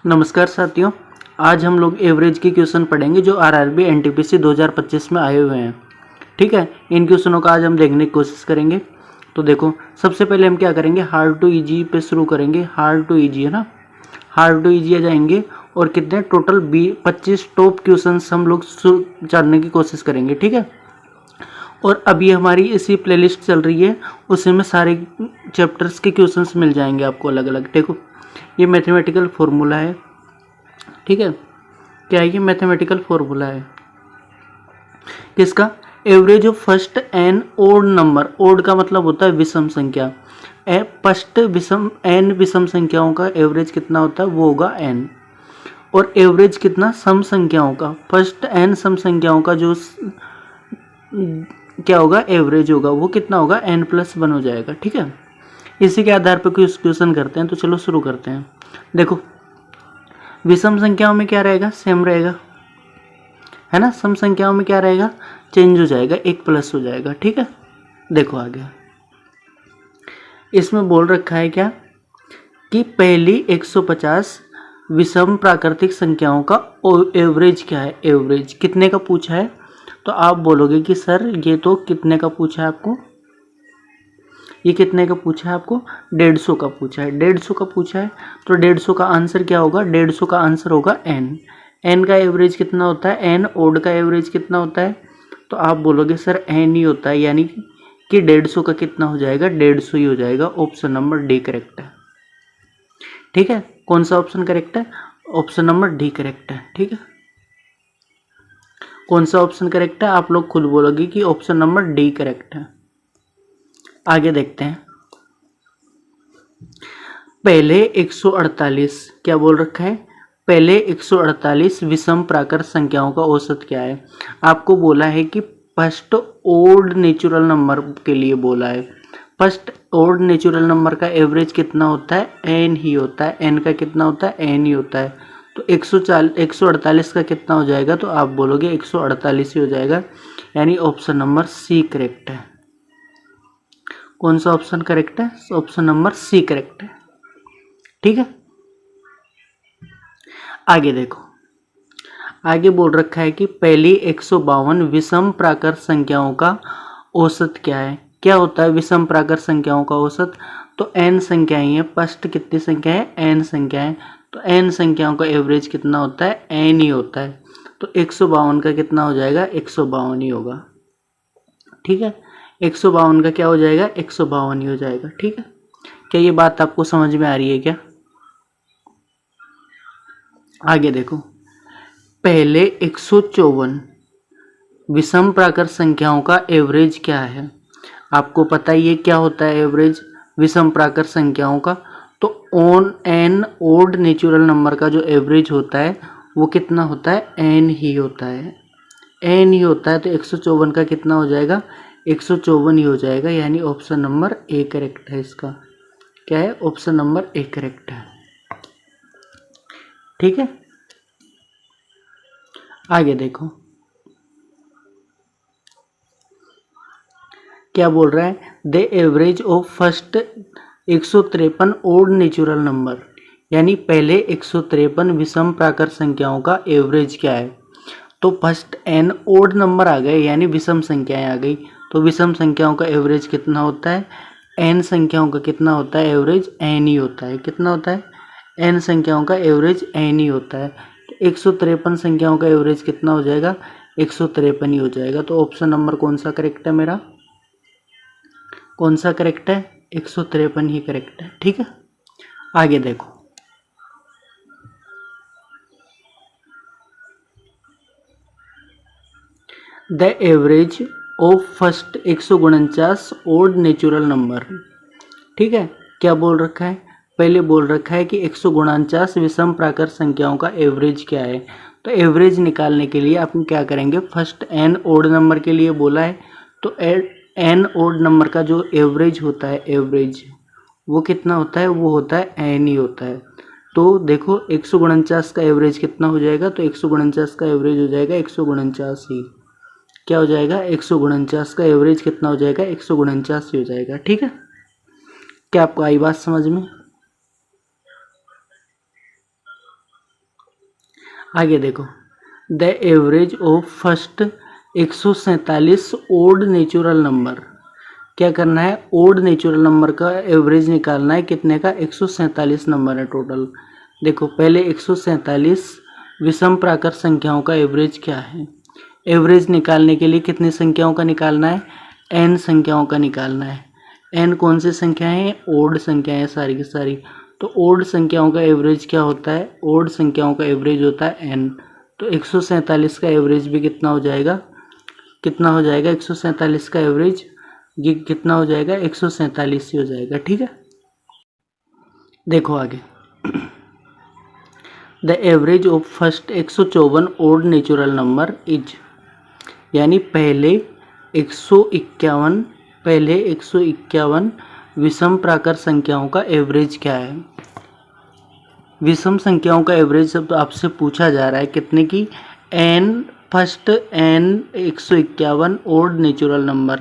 नमस्कार साथियों, आज हम लोग एवरेज की क्वेश्चन पढ़ेंगे जो आरआरबी एनटीपीसी 2025 में आए हुए हैं। ठीक है, इन क्वेश्चनों का आज हम देखने की कोशिश करेंगे। तो देखो, सबसे पहले हम क्या करेंगे, हार्ड टू इजी पे शुरू करेंगे। हार्ड टू इजी है ना, हार्ड टू इजी आ जाएंगे और कितने टोटल 25 टॉप क्वेश्चन हम लोग जानने की कोशिश करेंगे। ठीक है, और अभी हमारी इसी प्लेलिस्ट चल रही है, उसी में सारे चैप्टर्स के क्वेश्चंस मिल जाएंगे आपको अलग अलग। देखो, ये मैथमेटिकल फॉर्मूला है। ठीक है, क्या है ये मैथमेटिकल फॉर्मूला है किसका, average of first N odd number. Odd का मतलब होता है विषम संख्या। फर्स्ट विषम एन विषम संख्याओं का एवरेज कितना होता है, वो होगा एन। और एवरेज कितना, सम संख्याओं का, फर्स्ट एन सम संख्याओं का जो क्या होगा, एवरेज होगा, वो कितना होगा, n+1 हो जाएगा। ठीक है, इसी के आधार पर क्वेश्चन करते हैं। तो चलो शुरू करते हैं। देखो, विषम संख्याओं में क्या रहेगा, सेम रहेगा, है ना। सम संख्याओं में क्या रहेगा, चेंज हो जाएगा, 1+ हो जाएगा। ठीक है, देखो आगे इसमें बोल रखा है क्या कि पहली 150 विषम प्राकृतिक संख्याओं का एवरेज क्या है। एवरेज कितने का पूछा है, तो आप बोलोगे कि सर ये तो कितने का पूछा है आपको, ये कितने का पूछा है आपको, 150 का पूछा है। 150 का पूछा है तो 150 का आंसर क्या होगा, 150 का आंसर होगा n। n का एवरेज कितना होता है, n ओड का एवरेज कितना होता है, तो आप बोलोगे सर n ही होता है, यानी कि 150 का कितना हो जाएगा, 150 ही हो जाएगा। ऑप्शन नंबर डी करेक्ट है। ठीक है, कौन सा ऑप्शन करेक्ट है, ऑप्शन नंबर डी करेक्ट है। ठीक है, कौन सा ऑप्शन करेक्ट है, आप लोग खुद बोलोगे कि ऑप्शन नंबर डी करेक्ट है। आगे देखते हैं, पहले 148 क्या बोल रखा है, पहले 148 विषम प्राकृत संख्याओं का औसत क्या है। आपको बोला है कि फर्स्ट ओड नेचुरल नंबर के लिए बोला है। फर्स्ट ओड नेचुरल नंबर का एवरेज कितना होता है, एन ही होता है। एन का कितना होता है, एन ही होता है। तो 148 का कितना हो जाएगा, तो आप बोलोगे 148 ही हो जाएगा, यानी ऑप्शन नंबर सी करेक्ट है। कौन सा ऑप्शन करेक्ट है, ऑप्शन नंबर सी करेक्ट है। ठीक है, आगे देखो, आगे बोल रखा है कि पहली 152 विषम प्राकृत संख्याओं का औसत क्या है। क्या होता है विषम प्राकृत संख्याओं का औसत, तो n संख्याएं हैं। फर्स्ट कितनी संख्या है, n संख्याएं, तो n संख्याओं का एवरेज कितना होता है, n ही होता है। तो 152 का कितना हो जाएगा, 152 ही होगा। ठीक है, 152 का क्या हो जाएगा, 152 ही हो जाएगा। ठीक है, क्या ये बात आपको समझ में आ रही है क्या। आगे देखो, पहले 154 विषम प्राकृत संख्याओं का एवरेज क्या है। आपको पता ही है क्या होता है एवरेज विषम प्राकृत संख्याओं का, तो on N odd natural number का जो एवरेज होता है वो कितना होता है, एन ही होता है। एन ही होता है, तो 154 का कितना हो जाएगा, 154 ही हो जाएगा, यानी ऑप्शन नंबर ए करेक्ट है। इसका क्या है, ऑप्शन नंबर ए करेक्ट है। ठीक है, आगे देखो क्या बोल रहा है, the average of first 153 odd natural number, यानी पहले 153 विषम प्राकृत संख्याओं का एवरेज क्या है। तो फर्स्ट एन ओड नंबर आ गए, यानी विषम संख्याएं आ गई, तो विषम संख्याओं का एवरेज कितना होता है, एन संख्याओं का कितना होता है, एवरेज एन ही होता है। कितना होता है, एन संख्याओं का एवरेज एन ही होता है। 153 संख्याओं का एवरेज कितना हो जाएगा, 153 ही हो जाएगा। तो ऑप्शन नंबर कौन सा करेक्ट है मेरा, कौन सा करेक्ट है, 153 ही करेक्ट है। ठीक है, आगे देखो, the average of first 149 odd natural number. ठीक है, क्या बोल रखा है, पहले बोल रखा है कि 149 विषम प्राकृत संख्याओं का एवरेज क्या है। तो एवरेज निकालने के लिए अपन क्या करेंगे, फर्स्ट एन ओड नंबर के लिए बोला है, तो एन ओड नंबर का जो एवरेज होता है, एवरेज वो कितना होता है, वो होता है एन ही होता है। तो देखो 149 का एवरेज कितना हो जाएगा, तो 149 का एवरेज हो जाएगा 149 ही। क्या हो जाएगा, 149 का एवरेज कितना हो जाएगा, 149 ही हो जाएगा। ठीक है, क्या आपको आई बात समझ में। आगे देखो, the average of first 147 odd natural number. क्या करना है, ओड नेचुरल नंबर का एवरेज निकालना है। कितने का, 147 नंबर है टोटल। देखो पहले 147 विषम प्राकृत संख्याओं का एवरेज क्या है। एवरेज निकालने के लिए कितनी संख्याओं का निकालना है, n संख्याओं का निकालना है। n कौन सी संख्या है, ओड संख्या है सारी की सारी। तो ओड संख्याओं का एवरेज क्या होता है, ओड संख्याओं का एवरेज होता है n। तो 147 का एवरेज भी कितना हो जाएगा, कितना हो जाएगा 147 का एवरेज, ये कितना हो जाएगा 147 ही हो जाएगा। ठीक है, देखो आगे, the average of first 154 odd natural number is, यानी पहले 151 विषम प्राकृत संख्याओं का एवरेज क्या है। विषम संख्याओं का एवरेज सब आपसे पूछा जा रहा है कितने की, n first n 151 odd natural number.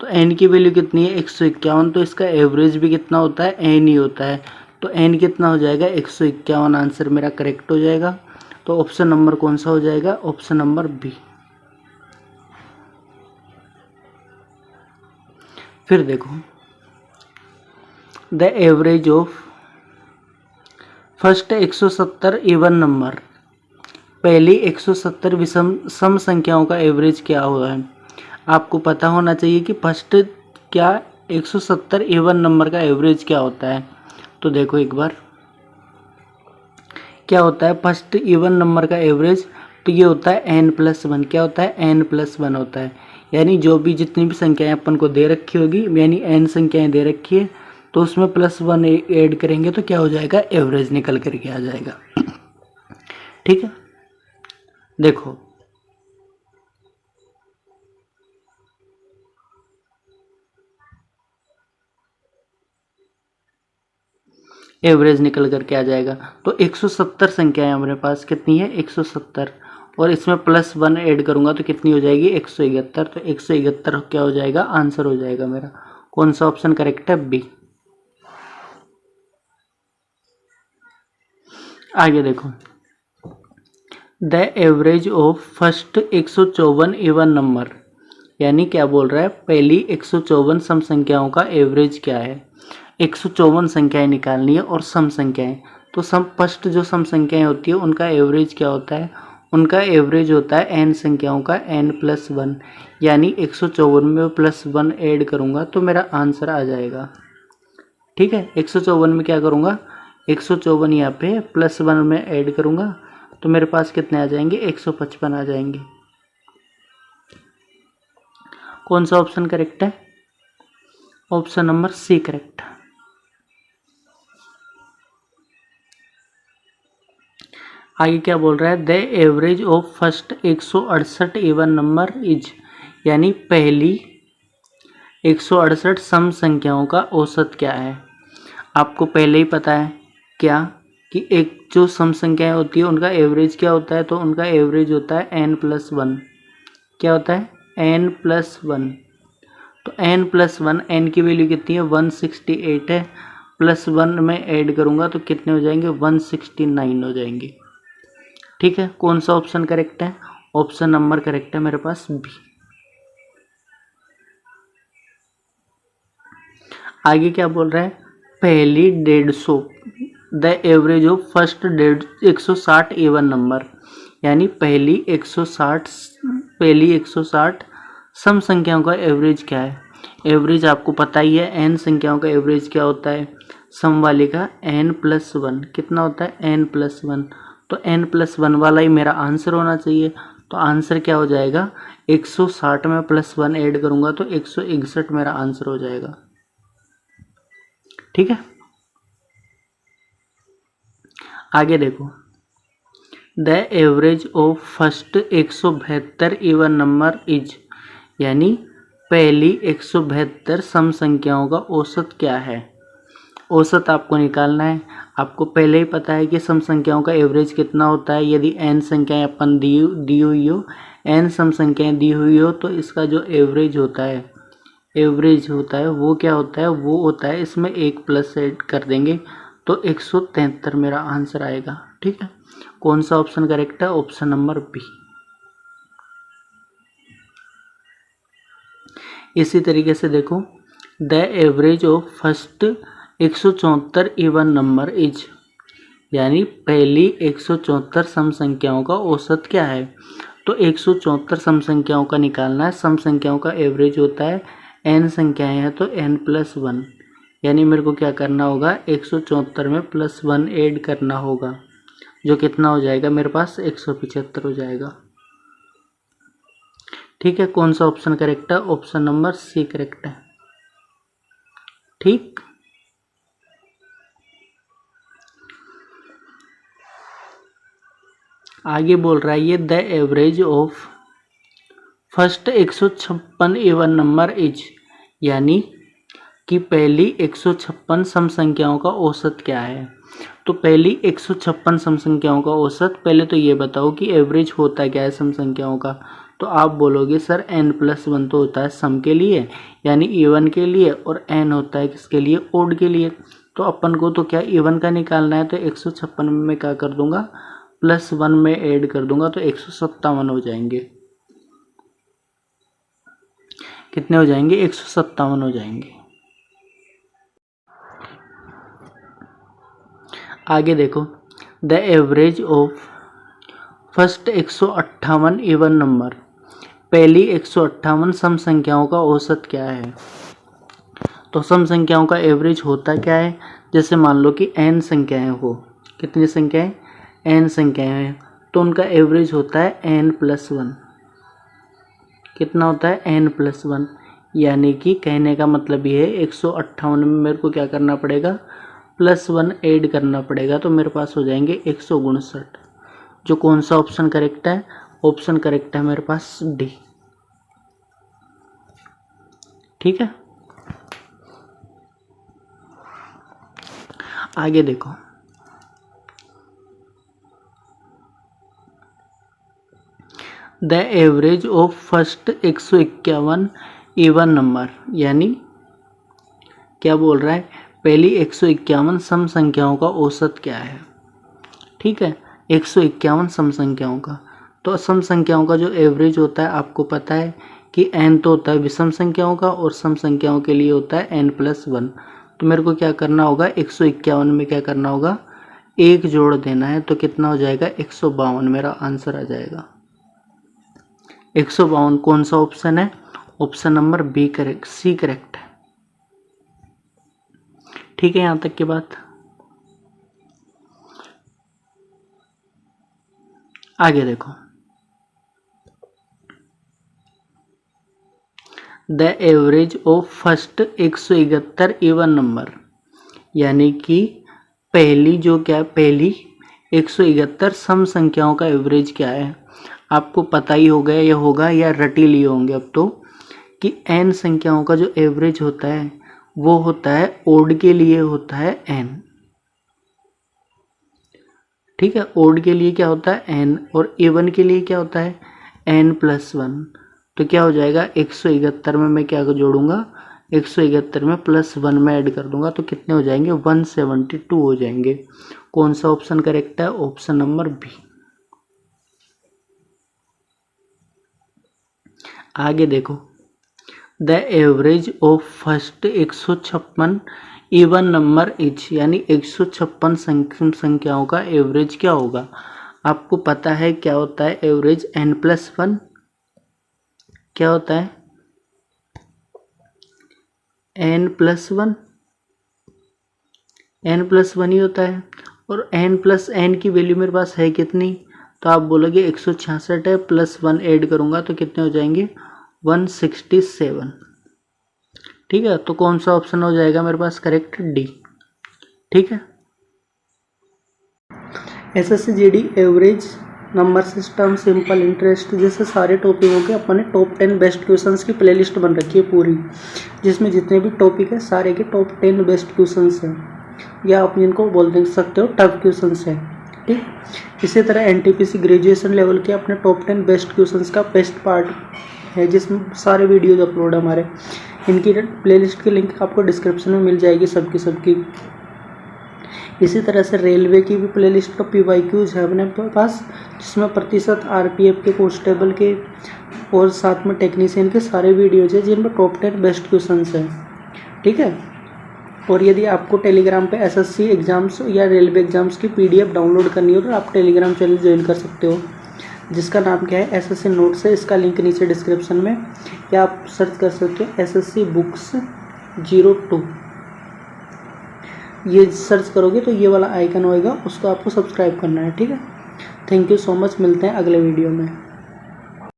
तो n की वैल्यू कितनी है 151, तो इसका एवरेज भी कितना होता है, n ही होता है। तो n कितना हो जाएगा 151, आंसर मेरा करेक्ट हो जाएगा। तो ऑप्शन नंबर कौन सा हो जाएगा, ऑप्शन नंबर बी। फिर देखो, the average of first 170 even number, पहली 170 विषम सम संख्याओं का एवरेज क्या हुआ है। आपको पता होना चाहिए कि फर्स्ट क्या 170 इवन नंबर का एवरेज क्या होता है। तो देखो एक बार क्या होता है फर्स्ट इवन नंबर का एवरेज, तो ये होता है n+1। क्या होता है, n+1 होता है। यानी जो भी जितनी भी संख्याएं अपन को दे रखी होगी, यानी n संख्याएं दे रखी है, तो उसमें +1 ऐड करेंगे तो क्या हो जाएगा, एवरेज निकल करके आ जाएगा। ठीक है, देखो एवरेज निकल करके आ जाएगा। तो 170 संख्याएं हमारे पास कितनी है, 170, और इसमें +1 ऐड करूंगा तो कितनी हो जाएगी, 171। तो 171 क्या हो जाएगा, आंसर हो जाएगा मेरा। कौन सा ऑप्शन करेक्ट है, बी। आगे देखो, the average of first 154 even number, यानी क्या बोल रहा है, पहली 154 सम संख्याओं का एवरेज क्या है। 154 संख्याएं निकालनी है और सम संख्याएं। तो सम फर्स्ट जो सम संख्याएं होती है उनका एवरेज क्या होता है, उनका एवरेज होता है n संख्याओं का n+1। यानी 154 में +1 ऐड करूंगा तो मेरा आंसर आ जाएगा। ठीक है, 154 में क्या करूंगा, 154 यहाँ पे +1 में ऐड करूंगा तो मेरे पास कितने आ जाएंगे, 155 आ जाएंगे। कौन सा ऑप्शन करेक्ट है, ऑप्शन नंबर सी करेक्ट। आगे क्या बोल रहा है, the average of first 168 even number is, यानी पहली 168 सम संख्याओं का औसत क्या है। आपको पहले ही पता है क्या कि एक जो सम संख्याएं होती है उनका एवरेज क्या होता है, तो उनका एवरेज होता है n+1। क्या होता है, n+1। तो n+1, n की वैल्यू कितनी है, 168 है, +1 में ऐड करूंगा तो कितने हो जाएंगे, 169 हो जाएंगे। ठीक है, कौन सा ऑप्शन करेक्ट है, ऑप्शन नंबर करेक्ट है मेरे पास बी। आगे क्या बोल रहा है, पहली 150, the average of first 160 even number, यानी पहली 160 सम संख्याओं का एवरेज क्या है। एवरेज आपको पता ही है, n संख्याओं का एवरेज क्या होता है, सम वाले का n+1। कितना होता है, n+1। तो n+1 वाला ही मेरा आंसर होना चाहिए। तो आंसर क्या हो जाएगा, 160 में +1 ऐड करूंगा तो 161 मेरा आंसर हो जाएगा। ठीक है, आगे देखो, the average of first 172 even number is, यानी पहली 172 सम संख्याओं का औसत क्या है। औसत आपको निकालना है। आपको पहले ही पता है कि सम संख्याओं का एवरेज कितना होता है। यदि n संख्याएं अपन दी हुई हो, n सम संख्याएं दी हुई हो, तो इसका जो एवरेज होता है वो क्या होता है, वो होता है इसमें 1 प्लस ऐड कर देंगे तो 173 मेरा आंसर आएगा। ठीक है, कौन सा ऑप्शन करेक्ट है? Option number B. इसी तरीके से देखो, the average of first 174 even number is, यानी पहली 174 सम संख्याओं का औसत क्या है? तो 174 सम संख्याओं का निकालना है। सम संख्याओं का एवरेज होता है, n संख्याएं हैं तो n+1, यानी मेरे को क्या करना होगा? 174 में +1 ऐड करना होगा, जो कितना हो जाएगा मेरे पास? 175 हो जाएगा। ठीक है, कौन सा ऑप्शन करेक्ट है? ऑप्शन नंबर सी करेक्ट है। ठीक, आगे बोल रहा है ये the average of first 156 even number is, यानी कि पहली 156 सम संख्याओं का औसत क्या है? तो पहली 156 सम संख्याओं का औसत, पहले तो ये बताओ कि एवरेज होता क्या है सम संख्याओं का? तो आप बोलोगे सर n+1 तो होता है सम के लिए, यानी इवन के लिए, और n होता है किसके लिए? ओड के लिए। तो अपन को तो क्या इवन का निकालना है, तो 156 में मैं क्या कर दूंगा? +1 में ऐड कर दूंगा, तो 157 हो जाएंगे। कितने हो जाएंगे? 157 हो जाएंगे। आगे देखो, the average of first 158 even number, पहली 158 सम संख्याओं का औसत क्या है? तो सम संख्याओं का एवरेज होता क्या है? जैसे मान लो कि n संख्याएं हो, कितनी संख्याएं? n संख्याएं हैं, तो उनका एवरेज होता है n+1। कितना होता है? n+1, यानी कि कहने का मतलब ये है 158 में मेरे को क्या करना पड़ेगा? +1 ऐड करना पड़ेगा, तो मेरे पास हो जाएंगे 159। जो कौन सा ऑप्शन करेक्ट है? ऑप्शन करेक्ट है मेरे पास डी। ठीक है, आगे देखो, the average of first 151 even number, यानी क्या बोल रहा है? पहली 151 सम संख्याओं का औसत क्या है? ठीक है, 151 सम संख्याओं का, तो सम संख्याओं का जो एवरेज होता है आपको पता है कि n तो होता है विषम संख्याओं का, और सम संख्याओं के लिए होता है n+1। तो मेरे को क्या करना होगा? 151 में क्या करना होगा? 1 जोड़ देना है, तो कितना हो जाएगा? 152 मेरा आंसर आ जाएगा। 152 कौन सा ऑप्शन है? Option number B correct, C correct है। ठीक है, यहां तक की बात। आगे देखो, the average of first 171 even number, यानी कि पहली जो क्या, पहली 171 सम संख्याओं का एवरेज क्या है? आपको पता ही हो गया, ये होगा या रटी लिए होंगे अब तो, कि n संख्याओं का जो एवरेज होता है वो होता है ओड के लिए होता है n। ठीक है, ओड के लिए क्या होता है? n, और इवन के लिए क्या होता है? n+1। तो क्या हो जाएगा? 171 में मैं क्या जोड़ूंगा? 171 में +1 में ऐड कर दूंगा, तो कितने हो जाएंगे? 172 हो जाएंगे। कौन सा ऑप्शन करेक्ट है? Option number B. आगे देखो, the average of first 156 even number is, यानी 156 संख्याओं का एवरेज क्या होगा? आपको पता है क्या होता है एवरेज? n+1। क्या होता है? n+1, n+1 ही होता है, और n+n की वैल्यू मेरे पास है कितनी? तो आप बोलोगे 166 है, +1 ऐड करूंगा तो कितने हो जाएंगे? 167। ठीक है, तो कौन सा ऑप्शन हो जाएगा मेरे पास करेक्ट? डी। ठीक है, SSC GD average number system simple interest जैसे सारे टॉपिकों के अपने टॉप 10 बेस्ट क्वेश्चंस की प्लेलिस्ट बन रखी है पूरी, जिसमें जितने भी टॉपिक है सारे के टॉप 10 बेस्ट क्वेश्चंस हैं, या आप इनको बोल दे सकते हो टफ क्वेश्चंस हैं। ठीक, इसी तरह एनटीपीसी ग्रेजुएशन लेवल के अपने टॉप 10 बेस्ट क्वेश्चंस का बेस्ट पार्ट है, जिसमें सारे वीडियोज अपलोड है हमारे। इनकी प्लेलिस्ट की लिंक आपको डिस्क्रिप्शन में मिल जाएगी सबकी। इसी तरह से रेलवे की भी प्लेलिस्ट का PYQs है अपने पास, जिसमें प्रतिशत RPF के, कांस्टेबल के और साथ में टेक्नीशियन के सारे वीडियोज है जिनमें टॉप 10 बेस्ट क्वेश्चंस हैं। ठीक है। और यदि आपको टेलीग्राम पे SSC एग्ज़ाम्स या रेलवे एग्ज़ाम्स की PDF डाउनलोड करनी हो तो आप टेलीग्राम चैनल ज्वाइन कर सकते हो, जिसका नाम क्या है SSC नोट्स है। इसका लिंक नीचे डिस्क्रिप्शन में, या आप सर्च कर सकते हो SSC बुक्स 02, ये सर्च करोगे तो ये वाला आइकन होएगा, उसको आपको सब्सक्राइब करना है। ठीक है। थैंक यू सो मच, मिलते हैं अगले वीडियो में।